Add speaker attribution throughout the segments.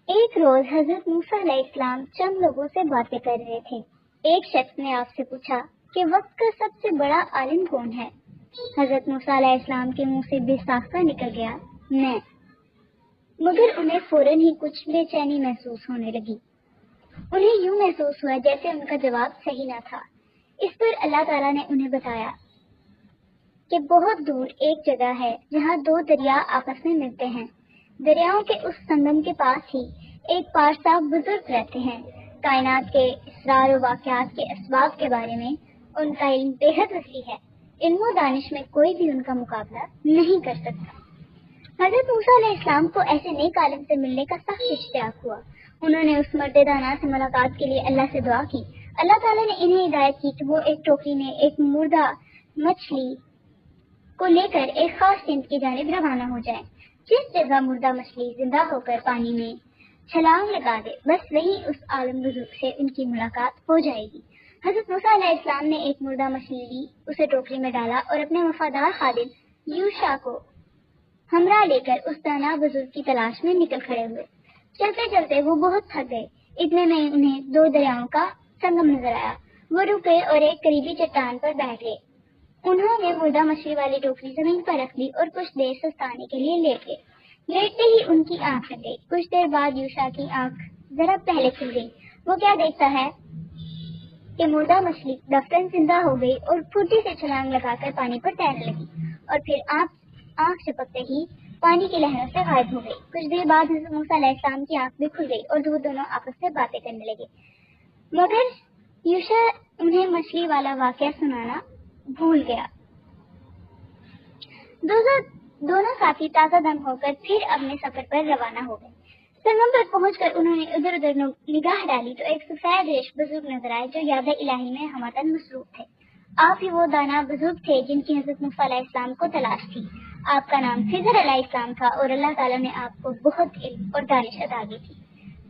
Speaker 1: ایک روز حضرت موسیٰ علیہ السلام چند لوگوں سے باتیں کر رہے تھے۔ ایک شخص نے آپ سے پوچھا کہ وقت کا سب سے بڑا عالم کون ہے؟ حضرت موسیٰ علیہ السلام کے منہ سے بے ساختہ نکل گیا، میں۔ مگر انہیں فوراً ہی کچھ بے چینی محسوس ہونے لگی۔ انہیں یوں محسوس ہوا جیسے ان کا جواب صحیح نہ تھا۔ اس پر اللہ تعالیٰ نے انہیں بتایا کہ بہت دور ایک جگہ ہے جہاں دو دریا آپس میں ملتے ہیں۔ دریاؤں کے اس سنگم کے پاس ہی ایک پارسا بزرگ رہتے ہیں۔ کائنات کے اسرار و واقعات کے اسباب کے بارے میں ان کا علم بے حد وسیع ہے۔ علم و دانش میں کوئی بھی ان کا مقابلہ نہیں کر سکتا۔ حضرت موسیٰ علیہ السلام کو ایسے نیک عالم سے ملنے کا سخت اشتیاق ہوا۔ انہوں نے اس مرد دانا سے ملاقات کے لیے اللہ سے دعا کی۔ اللہ تعالیٰ نے انہیں ہدایت کی کہ وہ ایک ٹوکری میں ایک مردہ مچھلی کو لے کر ایک خاص سمت کی جانب روانہ ہو جائیں۔ جس جگہ مردہ مچھلی زندہ ہو کر پانی میں چھلانگ لگا دے، بس وہیں اس عالم بزرگ سے ان کی ملاقات ہو جائے گی۔ حضرت موسیٰ علیہ السلام نے ایک مردہ مچھلی لی، اسے ٹوکری میں ڈالا اور اپنے وفادار خادم یوشع کو ہمراہ لے کر اس دانا بزرگ کی تلاش میں نکل کھڑے ہوئے۔ چلتے چلتے وہ بہت تھک گئے۔ اتنے میں انہیں دو دریاؤں کا سنگم نظر آیا۔ وہ رکے اور ایک قریبی چٹان پر بیٹھ گئے۔ انہوں نے مردہ مچھلی والی ٹوکری زمین پر رکھ دی اور کچھ دیر سستانے کے لیے لیٹ گئے۔ لیٹتے ہی ان کی آنکھ لگ گئی۔ کچھ دیر بعد یوشع کی آنکھ ذرا پہلے کھل گئی۔ وہ کیا دیکھتا ہے کہ مردہ مچھلی دفتن زندہ ہو گئی اور پھرتی سے چھلانگ لگا کر پانی پر تیرنے لگی اور پھر آنکھ جھپکتے ہی پانی کی لہروں سے غائب ہو گئی۔ کچھ دیر بعد حضرت موسیٰ علیہ السلام کی آنکھ بھی کھل گئی اور وہ دونوں آپس میں باتیں کرنے لگے، مگر یوشع انہیں مچھلی والا واقعہ سنانا بھول گیا۔ دونوں ساتھی تازہ دم ہو کر پھر اپنے سفر پر روانہ ہو گئے۔ سنگم پر پہنچ کر انہوں نے ادھر ادھر نگاہ ڈالی تو ایک سفید ریش بزرگ نظر آئے جو یاد الہی میں ہمدن مصروف تھے۔ آپ ہی وہ دانا بزرگ تھے جن کی حضرت موسیٰ علیہ السلام کو تلاش تھی۔ آپ کا نام خضر علیہ السلام تھا اور اللہ تعالیٰ نے آپ کو بہت علم اور دانش عطا کی تھی۔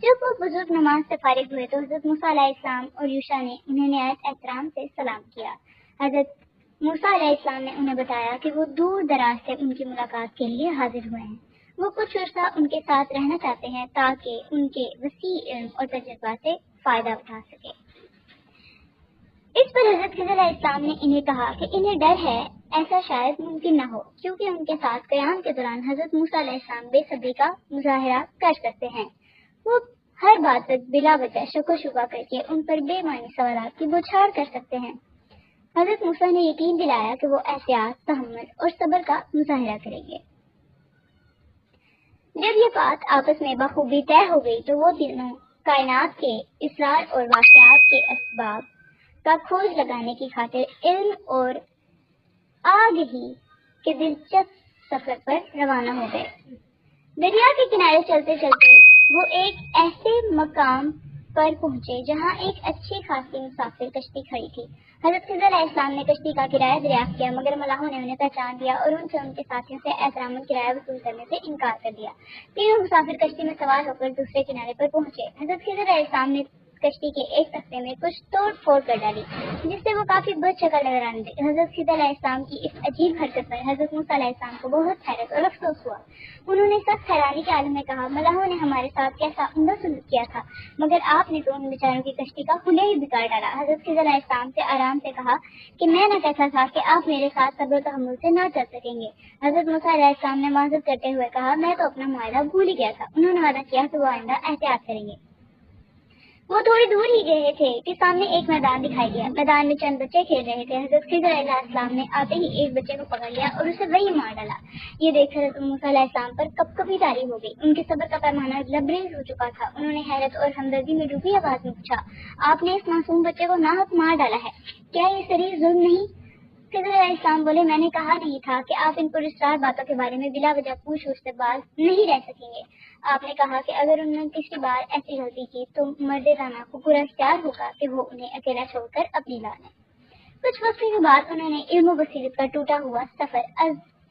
Speaker 1: جب وہ بزرگ نماز سے فارغ ہوئے تو حضرت موسیٰ علیہ السلام اور یوشع نے انہیں نہایت احترام سے سلام کیا۔ حضرت موسیٰ علیہ السلام نے انہیں بتایا کہ وہ دور دراز سے ان کی ملاقات کے لیے حاضر ہوئے ہیں۔ وہ کچھ عرصہ ان کے ساتھ رہنا چاہتے ہیں تاکہ ان کے وسیع علم اور تجربہ سے فائدہ اٹھا سکے۔ اس پر حضرت خضر علیہ السلام نے انہیں کہا کہ انہیں ڈر ہے ایسا شاید ممکن نہ ہو، کیونکہ ان کے ساتھ قیام کے دوران حضرت موسیٰ علیہ السلام بے صبری کا مظاہرہ کر سکتے ہیں۔ وہ ہر بات پر بلا وجہ شک و شبہ کر کے ان پر بے معنی سوالات کی بوچھاڑ کر سکتے ہیں۔ حضرت موسیٰ نے یقین دلایا کہ وہ احتیاط، تحمل اور صبر کا مظاہرہ کریں گے۔ جب یہ بات آپس میں بخوبی طے ہو گئی تو وہ دونوں کائنات کے اسرار اور واقعات کے اسباب کا کھوج لگانے کی خاطر علم اور آگہی کے دلچسپ سفر پر روانہ ہو گئے۔ دریا کے کنارے چلتے چلتے وہ ایک ایسے مقام پر پہنچے جہاں ایک اچھی خاصی مسافر کشتی کھڑی تھی۔ حضرت خضر علیہ السلام نے کشتی کا کرایہ دریافت کیا، مگر ملاحوں نے انہیں پہچان لیا اور ان سے ان کے ساتھیوں سے احتراماً کرایہ وصول کرنے سے انکار کر دیا۔ تینوں مسافر کشتی میں سوار ہو کر دوسرے کنارے پر پہنچے۔ حضرت خضر علیہ السلام نے کشتی کے ایک تختے میں کچھ توڑ پھوڑ کر ڈالی جس سے وہ کافی بد شکل نظر آنے لگی۔ حضرت خضر علیہ السلام کی اس عجیب حرکت پر حضرت موسیٰ علیہ السلام کو بہت حیرت اور افسوس ہوا۔ انہوں نے سخت حیرانی کے عالم میں کہا، ملاحوں نے ہمارے ساتھ کیسا عمدہ سلوک کیا تھا، مگر آپ نے تو ان بیچاروں کی کشتی کا خلیہ ہی بگاڑ ڈالا۔ حضرت خضر علیہ السلام سے آرام سے کہا کہ میں نہ کہتا تھا کہ آپ میرے ساتھ صبر و تحمل سے نہ چل سکیں گے۔ حضرت موسیٰ علیہ السلام نے معذرت کرتے ہوئے کہا، میں تو اپنا معاہدہ بھول ہی گیا تھا۔ انہوں نے وعدہ کیا کہ وہ آئندہ احتیاط کریں گے۔ وہ تھوڑی دور ہی گئے تھے کہ سامنے ایک میدان دکھائی دیا۔ میدان میں چند بچے کھیل رہے تھے۔ حضرت خضر علیہ السلام نے آتے ہی ایک بچے کو پکڑ لیا اور اسے وہیں مار ڈالا۔ یہ دیکھ کر حضرت موسیٰ علیہ السلام پر کپکپی طاری ہو گئی۔ ان کے صبر کا پیمانہ لبریز ہو چکا تھا۔ انہوں نے حیرت اور ہمدردی میں ڈوبی آواز میں پوچھا، آپ نے اس معصوم بچے کو ناحق مار ڈالا ہے، کیا یہ صریح ظلم نہیں؟ خضر علیہ السلام بولے، میں نے کہا نہیں تھا کہ آپ ان پراسرار باتوں کے بارے میں بلا وجہ پوچھ گچھ سے باز نہیں رہ سکیں گے۔ آپ نے کہا کہ اگر انہوں نے تیسری بار ایسی غلطی کی تو مرد زانہ کو پورا اختیار ہوگا کہ وہ انہیں اکیلا چھوڑ کر اپنی لا لیں۔ کچھ وقت کے بعد انہوں نے علم و بصیرت کا ٹوٹا ہوا سفر از